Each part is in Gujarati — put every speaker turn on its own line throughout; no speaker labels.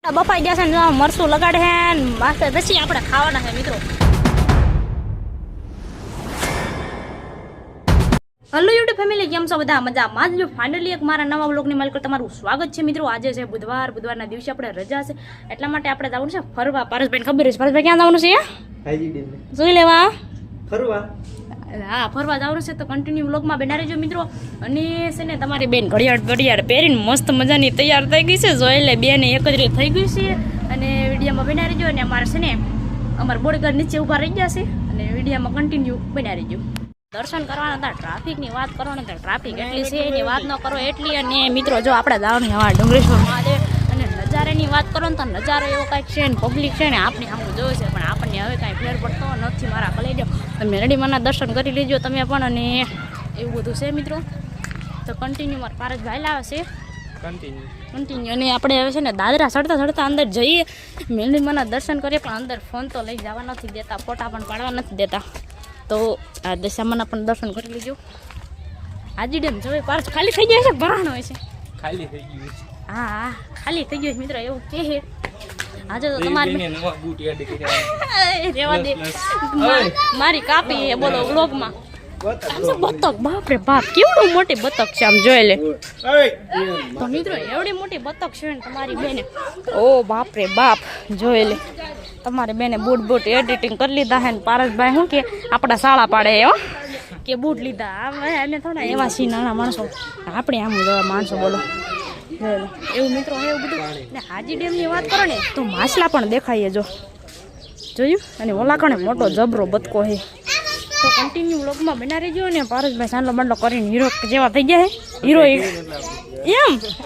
બફાઈ જશે ને મરસું લગાડે છે ને માસ્ટર પછી આપણે ખાવાના છે મિત્રો. હેલો યુટ્યુબ ફેમિલી, કેમ છો બધા? મજામાં જ. ફાઇનલી એક મારા નવા વ્લોગની માલિક તમારું સ્વાગત છે મિત્રો. આજે છે બુધવારના દિવસે આપણે રજા છે, એટલા માટે આપણે જવાનું છે ફરવા. પારસભાઈ ખબર છે? પારસભાઈ ક્યાં જવાનું છે? જોઈ લેવા ફરવા. હા, ફરવા જવાનું છે તો કન્ટિન્યુ વ્લોગમાં બના રહેજો મિત્રો. અને છે ને તમારી બેન ઘડિયાળ પહેરીને મસ્ત મજાની તૈયાર થઈ ગઈ છે. જોઈ લે, બેન એકત્રિત થઈ ગઈ છે અને વિડીયોમાં બના રહેજો. અને અમારે છે ને અમારા બોડીગાર્ડ નીચે ઊભા રહી ગયા છે અને વિડીયોમાં કન્ટિન્યુ બના રહેજો. દર્શન કરવાના હતા, ટ્રાફિકની વાત કરવાની હતા, ટ્રાફિક એટલી છે એની વાત ન કરો એટલી. અને મિત્રો જો આપણે જવાનું હવા ડુંગરેશ્વર મહાદેવ અને નજારાની વાત કરો ને તો નજારો એવો કાંઈક છે ને પબ્લિક છે ને આપણી સામે જોયું છે, પણ આપણને હવે કાંઈ ફેર પડતો નથી. મારા કલેજો તમે રેડીમાના દર્શન કરી લેજો તમે પણ. અને એવું બધું છે મિત્રો. તો કન્ટિન્યુ મારા પારસભાઈ લાવે છે કન્ટિન્યુ. અને આપણે હવે છે ને દાદરા ચડતા અંદર જઈએ, મેલડીમાના દર્શન કરીએ, પણ અંદર ફોન તો લઈ જવા નથી દેતા, ફોટા પણ પાડવા નથી દેતા. તો આ દશામાના પણ દર્શન કરી લેજો. હાજી ડેમ જો પાર્ક ખાલી થઈ જાય છે, ભરાણ હોય છે, ખાલી થઈ ગયું છે. હા, ખાલી થઈ ગયું મિત્રો, એવું કે આજે તો તમારે રેવા દે મારી કાપી એ બોલો વ્લોગમાં. બતક, બાપ રે બાપ, કેવડું મોટી બતક છે, આમ જોઈ લે તો મિત્રો. એવડી મોટી બતક છે ને તમારી બેને, ઓ બાપ રે બાપ, જોઈ લે તમારી બેને બૂટ એડિટિંગ કરી લીધા હે ને પારસભાઈ શું કે આપણા શાળા પાડે હો કે બૂટ લીધા. અમે થોડા એવા છીએ નાના માણસો, આપણે આમ જોવા માણસો બોલો એવું મિત્રો. એવું બધું ને હાજી ડેમની વાત કરો ને તો માછલા પણ દેખાઈએ જો જોયું. અને ઓલા કણે મોટો જબરો બતકો છે. તો કન્ટિન્યુ વ્લોગમાં બના રહેજો. ને પારસભાઈ સાંડલો બાંડલો કરીને હીરો જેવા થઈ ગયા છે, હીરો એમ.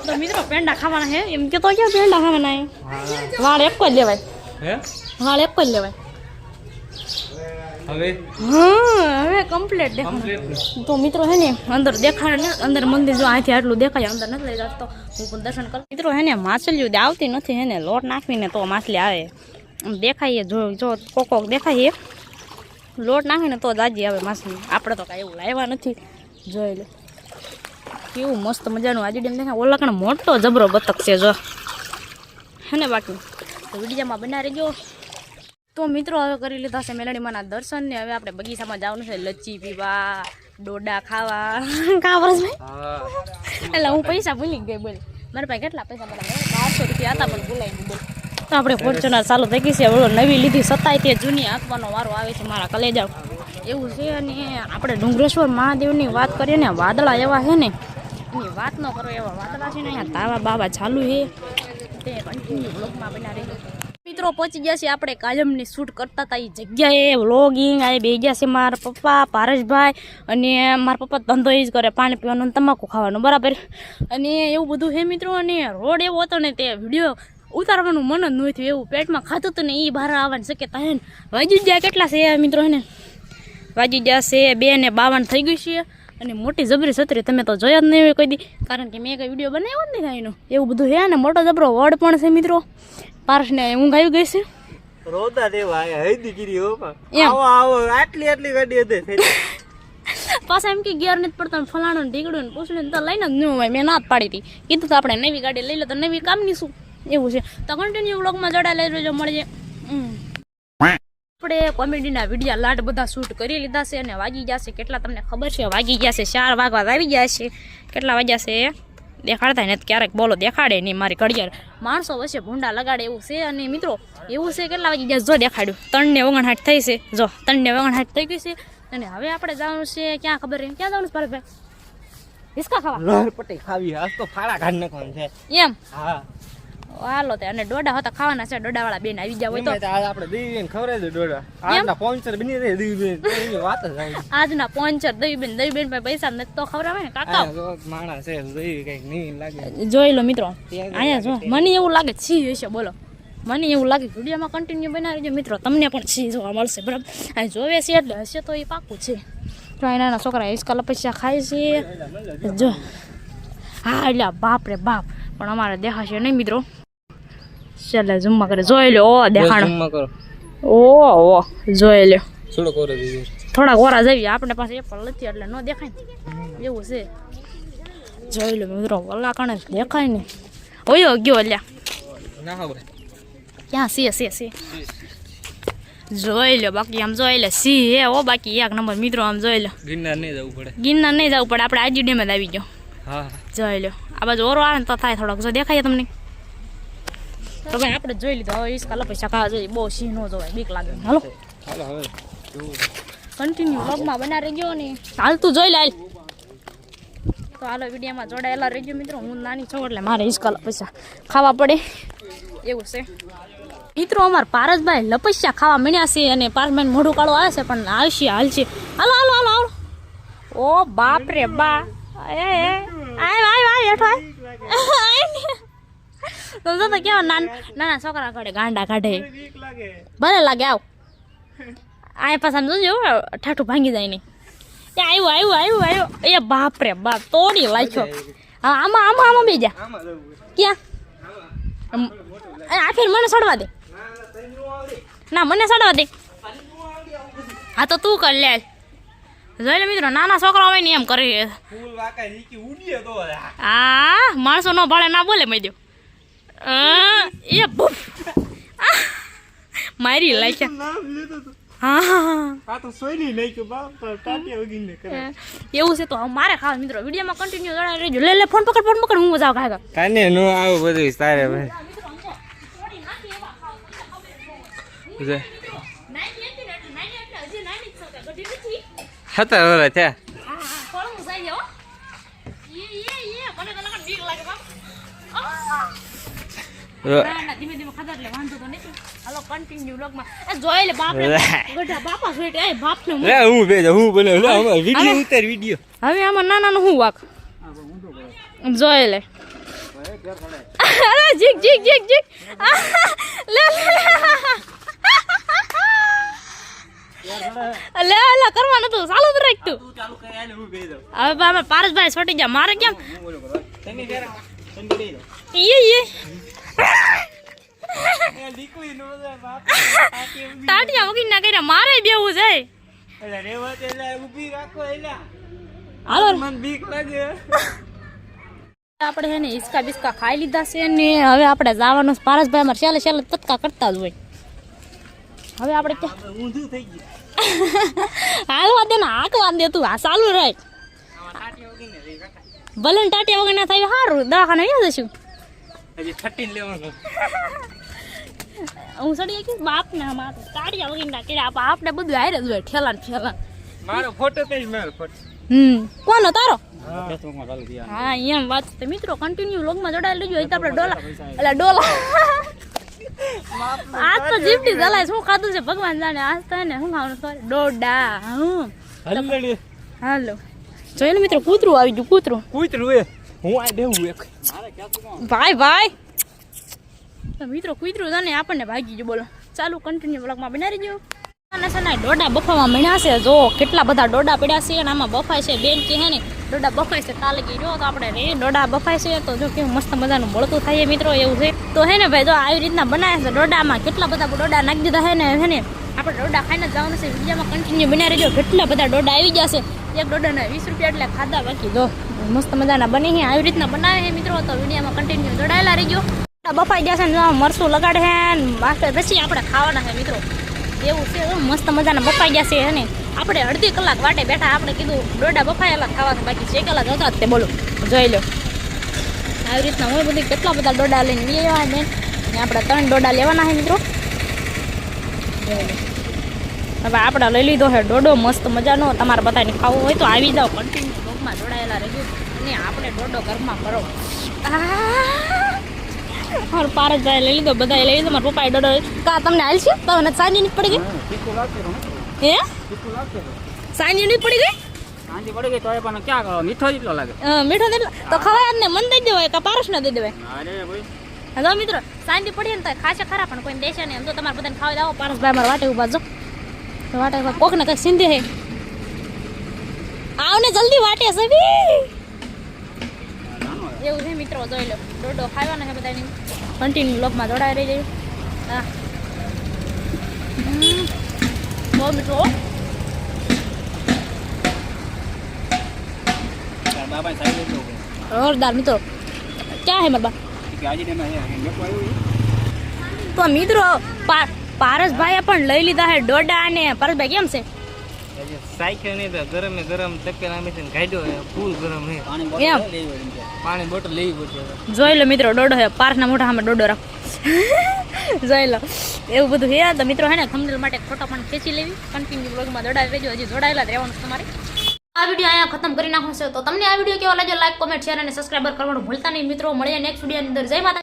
તો મિત્રો પેંડા ખાવાના છે એમ કે તો ક્યાં પેંડા ખાવાના છે? વાળ એક જ લેવાય, વાળ એક જ લેવાય હવે. હા, હવે કમ્પ્લીટ દેખાય. તો મિત્રો હે ને અંદર દેખાડે ને, અંદર મંદિર જો અહીંથી આટલું દેખાય, અંદર નથી લઈ જતો. હું પણ દર્શન કરું મિત્રો. હે ને માછલીઓ આવતી નથી, હે ને લોટ નાખીને તો માછલી આવે દેખાઈએ. જો કોક દેખાઈએ, લોટ નાખીને તો દાજી આવે માછલી. આપણે તો કાંઈ એવું લાવ્યા નથી. જોઈ લે કેવું મસ્ત મજાનું આજે ડેમ દેખાય. ઓલા કણ મોટો જબરો બતક છે જો, હે ને. બાકી તો વિડીયોમાં બના રહેજો. તો મિત્રો હવે કરી લીધા છે મેલડીમાના દર્શન ને હવે આપણે બગીચામાં જવાનું છે લચ્છી પીવા, ડોડા ખાવા. એટલે હું પૈસા ભૂલી ગઈ, બોલ મારા પાસે કેટલા પૈસા બધા 1200 રૂપિયા હતા પણ ભૂલાઈ ગયું બોલ. તો આપણે ફોર્ચ્યુનર ચાલુ થઈ ગઈ છે, હવે નવી લીધી સતાય તે જૂની આંકવાનો વારો આવે છે મારા કલેજા એવું છે. અને આપણે ડુંગરેશ્વર મહાદેવની વાત કરીએ ને, વાદળા એવા છે ને એની વાત ન કરો એવા વાદળા છે ને. અહીંયા તાવા બાવા ચાલુ છે, તે કન્ટિન્યુ બ્લોગમાં બના રહી મિત્રો. પહોંચી ગયા છે આપણે કાયમની શૂટ કરતા હતા એ જગ્યાએ. વ્લોગિંગ આ બે ગયા છે મારા પપ્પા પારસભાઈ, અને મારા પપ્પા ધંધો એ જ કરે, પાણી પીવાનું તમાકુ ખાવાનું બરાબર. અને એવું બધું છે મિત્રો. અને રોડ એવો હતો ને તે વિડીયો ઉતારવાનું મન જ ન થયું, એવું પેટમાં ખાતું હતું ને એ બહાર આવવાની શક્યતા હે ને. વાજી ગયા કેટલા છે મિત્રો, હે ને વાજી ગયા છે 2:52 થઈ ગઈ છે. અને મોટી જબરી છત્રી તમે તો જોયા જ નહીં હોય કોઈ દી, કારણ કે મેં કંઈ વિડીયો બનાવ્યો જ નહીં એનો. એવું બધું છે ને. મોટો જબરો વડ પણ છે મિત્રો. પારસને ઊંઘ આવી ગઈ છે, રોતા દેવા હૈદીગીરી હો આવો આવો આટલી ગાડી હતી. પાછા એમ કે ગેર નથી પડતો ફલાણું ઢીકડું ને પૂછડું તો લઈને જ ન હોય. મેં ના જ પાડી હતી, કીધું તો આપણે નવી ગાડી લઈ લો તો નવી કામની શું એવું છે. તો કન્ટિન્યુ વ્લોગમાં જોડાઈ લઈ રહેજો, મળીએ. આપણે કોમેડીના વિડીયો લાડ બધા શૂટ કરી લીધા છે અને વાગી ગયા છે કેટલા તમને ખબર છે? વાગી ગયા છે 4 વાગવા આવી ગયા છે. કેટલા વાગ્યા છે દેખાડતા ને ક્યારેક બોલો દેખાડે નહીં મારી ઘડિયાળ. માણસો વચ્ચે ભૂંડા લગાડે એવું છે. અને મિત્રો એવું છે કેટલા વાગી ગયા જો દેખાડ્યું 3:59 થઈ છે. જો 3:59 થઈ ગઈ છે. અને હવે આપણે જવાનું છે ક્યાં ખબર છે? ક્યાં જવાનું છે પારસભાઈ? હિસકા ખાવા, પટ્ટી ખાવી. આજ તો ફાળા કાઢ નાખવાનું છે એમ. હા હાલો તે. અને ડોડા હતા ખાવાના છે, ડોડા વાળા બેન આવી ગયા હોય તો આપણે દહીં ખવડાવી દે. ડોડા આજના પોન્ચર બની રહે દહીં વાત જ આજના પોન્ચર દહીં બેન પાસે પૈસા નથી તો ખવડાવે ને કાકા માણા છે. દહીં કઈક નહીં લાગે, જોઈ લો મિત્રો. અહીંયા જો મને એવું લાગે છી હશે, બોલો મને એવું લાગે. વિડીયોમાં કન્ટિન્યુ બનાવી દેજો મિત્રો, તમને પણ છી જોવા મળશે બરાબર. અહીં જોવે છે એટલે હશે તો એ પાકું છે. તો નાના છોકરા હિસકા પૈસા ખાય છે જો. હા એટલે બાપ રે બાપ, પણ અમારે દેખાશે નહીં મિત્રો. ચાલે જમવા કરે, જોઈ લો. ઓ દેખાણ ઓ જોઈ લો. થોડા કોરા જઈએ, આપણે પાસે એપલ નથી એટલે ન દેખાય ને એવું છે. જોઈ લો મિત્રો, ઓલા કણે દેખાય ને. ઓયો ગયો અલ્યા
ના હવે
ક્યાં સી જોઈ લો બાકી આમ જોઈ લે સી હે ઓ બાકી એક નંબર મિત્રો આમ જોઈ લો
ગિરનાર નહીં જવું પડે
ગિરનાર નહીં જવું પડે આપણે આજી ડેમ જ આવી ગયો
હા
જોઈ લો આ બાજુ ઓરો આવે ને તો થાય થોડોક જો દેખાય તમને તો ભાઈ આપણે જોઈ લીધું હવે ઈસકા પૈસા ખાવા જોઈએ બહુ સિંહ નો જોવાય બીક લાગે હાલો
હાલો હવે
કન્ટિન્યુ વ્લોગમાં બના રહી ગયો ને હાલ તું જોઈ લે તો હાલો વિડીયોમાં જોડાયેલા રહેજો મિત્રો હું નાની છું એટલે મારે ઈસકા પૈસા ખાવા પડે એવું છે મિત્રો અમારા પારસભાઈ લપસ્યા ખાવા મળ્યા છે અને પારસભાઈ મોઢું કાળું આવે છે પણ આવશે હાલ છે હાલો હાલો હાલો હાલો ઓ બાપ રે બા હેઠો તો જો તો કેવા નાના છોકરા કાઢે ગાંડા કાઢે ભલે લાગે આવ આ પાછા જોજો ઠાઠું ભાંગી જાય નહીં એ આવ્યું એ બાપ રે બાપ તોડી લાખ્યો હા આમાં બેજા ક્યાં આ ફેર મને સડવા દે ના મને સડવા દે હા તો તું કર લે જોઈ લે મિત્રો નાના છોકરા હોય ને એમ કરે હા માણસો નો ભાડે ના બોલે મેં દો એ બુફ મારી લાગ્યા એવું છે તો મારે ખાવા મિત્રો વિડીયોમાં કન્ટિન્યુ જોડાઈ રહેજો લે ફોન પકડ હું મજા ખાગા
કાને નો આવું બધું તારે ભાઈ હતા ઓલા થયા
ધીમે ધીમે ખાધા એટલે વાંધો તો નથી હાલો કન્ટિન્યુ વ્લોગમાં જોઈ લે બાપ ગઢા બાપા જોઈટ એ બાપ ને
હું બેજા હું બોલે વિડિયો ઉતાર વિડિયો
હવે આમાં નાના નું હું વાક જોઈ લે અરે જીક લે લે કરવાનું તું ચાલુ જ રાખ તું હવે બાબા પારસભાઈ છોટી જા મારે કેમ તાટિયા વગી ના કર્યા મારે બેવું છે હાલો આપણે છે ને હિસકા બિસ્કા ખાઈ લીધા છે ને હવે આપણે જવાનું પારસભાઈ અમારે ચાલે તત્કા કરતા જ હોય હવે આપણે ઊંધું થઈ ગયું હાલવા દે ને હાંકવા દે તું આ ચાલુ રહે ભલે ને ટાટિયા વગર ના થાય સારું દવાખાને આવી જશું
હજી 13 લેવાનું
હું સડી ગઈ બાપ ને મારે ટાટિયા વગર ના કર્યા આપણે બધું હારે જ હોય ઠેલા
મારો ફોટો તે મારો ફોટો
કોનો તારો હા એમ વાત છે મિત્રો કન્ટિન્યુ વ્લોગમાં જોડાયેલ રહેજો અહીં તો આપણે ડોલા આજ તો જીપટી જલાય શું ખાધું છે ભગવાન જાણે આજ તો ને શું ખાવાનું સોરી ડોડા હાલો જોઈ લો મિત્રો કૂતરું આવી ગયું કૂતરું
એ હું આ દેવું એક
ભાઈ મિત્રો કૂતરું જાણે આપણને ભાગી ગયું બોલો ચાલુ કન્ટિન્યુ વ્લોગમાં બનાવી દેજો ડોડા બફાવા મળ્યા છે જો કેટલા બધા ડોડા પડ્યા છે અને આમાં બફાય છે બેન કે હે ને ડોડા બફાય છે કાલે ગઈ જો તો આપણે રે ડોડા બફાય છે તો જો કેવું મસ્ત મજાનું બળતું થાય મિત્રો એવું છે તો હે ને ભાઈ જો આવી રીતના બનાવે છે ડોડામાં કેટલા બધા ડોડા નાખી દીધા હે ને આપણે ડોડા ખાઈને જવાનું છે વિડીયોમાં કન્ટિન્યુ બનાવી રહેજો કેટલા બધા ડોડા આવી જશે એક ડોડાના 20 રૂપિયા એટલે ખાધા બાકી જો મસ્ત મજાના બને છે આવી રીતના બનાવે છે મિત્રો તો વિડીયોમાં કન્ટિન્યુ જોડાયેલા રહેજો બફાઈ જશે ને મરચું લગાડે છે પછી આપણે ખાવાના છે મિત્રો એવું છે મસ્ત મજાના બફાઈ ગયા છે ને આપણે અડધી કલાક વાટે બેઠા આપણે કીધું ડોડા બફાયેલા ખાવા બાકી શેકેલા જ હતા તે બોલો જોઈ લો આવી રીતના હોય બધી કેટલા બધા ડોડા લઈને લેવા બેન ને આપણે 3 ડોડા લેવાના છે મિત્રો હવે આપણે લઈ લીધો છે ડોડો મસ્ત મજાનો તમારે બધાને ખાવું હોય તો આવી જાઓ કન્ટિન્યુ બ્લોગમાં જોડાયેલા રહેજો અને આપણે ડોડો ઘરમાં કરો મારો પારસભાઈ લઈ લીધો બધા લઈ લીધો મારા પપ્પાએ ડોડો કા તમને હાલ છે તમને સાંજી નથી પડી ગઈ હે સાંજી નથી પડી ગઈ
સાંજી પડી ગઈ તો પણ ક્યાં કરો મીઠો જેટલો લાગે
મીઠો જેટલો તો ખવાય ને મન દઈ દેવાય કા પારસને દઈ દેવાય
અરે ભાઈ
હલો મિત્રો સાંજી પડી ને તો ખાશે ખરા પણ કોઈ દેશે નહીં એમ તો તમારે બધાને ખાવા દાવો પારસભાઈ મારા વાટે ઉભા જો વાટે કોક ને કઈ સિંધે હે આવને જલ્દી વાટે સવી એવું છે મિત્રો જોઈ લો ડોડો ખાવાનો છે બધાને કન્ટિન્યુ બ્લોગમાં જોડાઈ રહી જાય હા બહુ મિત્રો જોરદાર મિત્રો ક્યાં હે મારા બા તો મિત્રો પારસભાઈએ પણ લઈ લીધા છે ડોડા. અને પારસભાઈ કેમ છે?
સાયકલ નહીં તો ગરમે ગરમ તપેલા મેં કાઢ્યો ફૂલ ગરમ હે
એમ
પાણી બોટલ લેવી પડશે.
જોઈ લો મિત્રો, ડોડો છે. પાર્સના મોઢા સામે ડોડો રાખો. જોઈ લો, એવું બધું હે. તો મિત્રો હે ને થંબનેલ માટે ફોટો પણ ખેંચી લેવી. કન્ટિન્યુ બ્લોગમાં જોડાઈ રહેજો. હજી જોડાયેલા જ રહેવાનું તમારે. આ વિડીયો અહીંયા ખતમ કરી નાખો છે. તો તમને આ વિડીયો કેવો લાગ્યો, લાઈક, કોમેન્ટ, શેર અને સબસ્ક્રાઈબર કરવાનું ભૂલતા નહીં મિત્રો. મળીએ નેક્સ્ટ વિડીયોની અંદર. જય માતા.